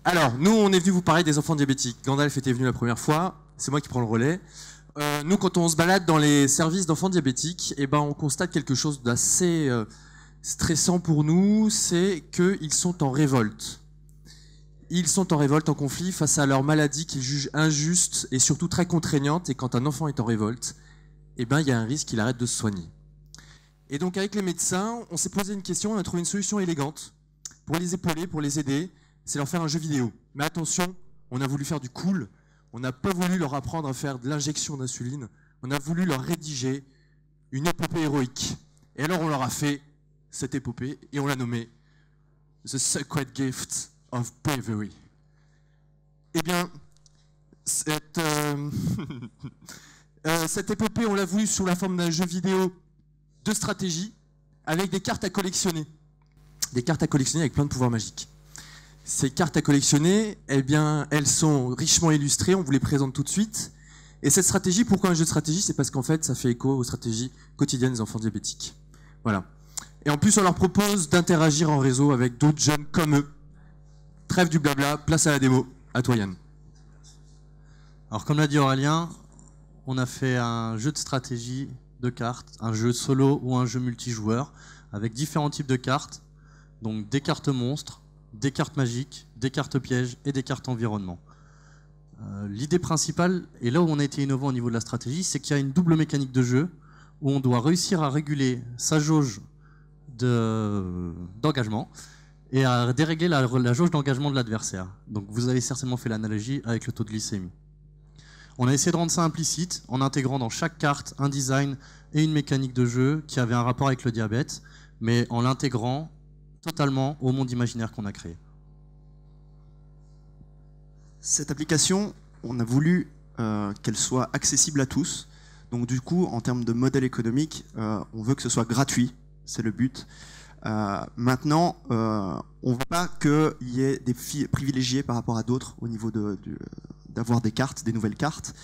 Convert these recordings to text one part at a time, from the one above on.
Alors, nous, on est venu vous parler des enfants diabétiques. Gandalf était venu la première fois, c'est moi qui prends le relais. Nous, quand on se balade dans les services d'enfants diabétiques, eh ben, on constate quelque chose d'assez stressant pour nous, c'est qu'ils sont en révolte. Ils sont en révolte, en conflit face à leur maladie qu'ils jugent injuste et surtout très contraignante. Et quand un enfant est en révolte, eh ben, il y a un risque qu'il arrête de se soigner. Et donc, avec les médecins, on s'est posé une question, on a trouvé une solution élégante pour les épauler, pour les aider. C'est leur faire un jeu vidéo. Mais attention, on a voulu faire du cool. On n'a pas voulu leur apprendre à faire de l'injection d'insuline. On a voulu leur rédiger une épopée héroïque. Et alors, on leur a fait cette épopée et on l'a nommée The Sacred Gift of Bravery. Eh bien, cette épopée, on l'a voulu sous la forme d'un jeu vidéo de stratégie avec des cartes à collectionner. Des cartes à collectionner avec plein de pouvoirs magiques. Ces cartes à collectionner, eh bien, elles sont richement illustrées, on vous les présente tout de suite. Et cette stratégie, pourquoi un jeu de stratégie? C'est parce qu'en fait, ça fait écho aux stratégies quotidiennes des enfants diabétiques. Voilà. Et en plus, on leur propose d'interagir en réseau avec d'autres jeunes comme eux. Trêve du blabla, place à la démo. À toi, Yann. Alors, comme l'a dit Aurélien, on a fait un jeu de stratégie de cartes, un jeu solo ou un jeu multijoueur, avec différents types de cartes. Donc, des cartes monstres, des cartes magiques, des cartes pièges et des cartes environnement. L'idée principale, et là où on a été innovant au niveau de la stratégie, c'est qu'il y a une double mécanique de jeu où on doit réussir à réguler sa jauge d'engagement et à dérégler la jauge d'engagement de l'adversaire. Donc vous avez certainement fait l'analogie avec le taux de glycémie. On a essayé de rendre ça implicite en intégrant dans chaque carte un design et une mécanique de jeu qui avait un rapport avec le diabète, mais en l'intégrant totalement au monde imaginaire qu'on a créé. Cette application, on a voulu qu'elle soit accessible à tous. Donc du coup, en termes de modèle économique, on veut que ce soit gratuit, c'est le but. Maintenant, on ne veut pas qu'il y ait des privilégiés par rapport à d'autres au niveau d'avoir des cartes, des nouvelles cartes,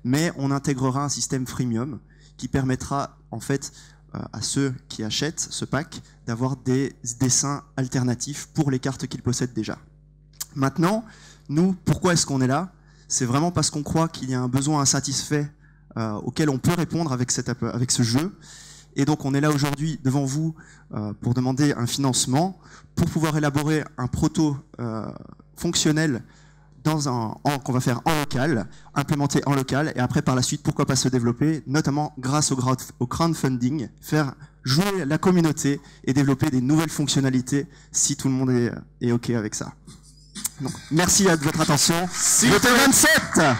mais on intégrera un système freemium qui permettra en fait à ceux qui achètent ce pack d'avoir des dessins alternatifs pour les cartes qu'ils possèdent déjà. Maintenant, nous, pourquoi est-ce qu'on est là? C'est vraiment parce qu'on croit qu'il y a un besoin insatisfait auquel on peut répondre avec ce jeu. Et donc on est là aujourd'hui devant vous pour demander un financement pour pouvoir élaborer un proto fonctionnel qu'on va faire en local, implémenté en local, et après par la suite, pourquoi pas se développer, notamment grâce au crowdfunding, faire jouer la communauté et développer des nouvelles fonctionnalités si tout le monde est OK avec ça. Donc, merci de votre attention. Votez 27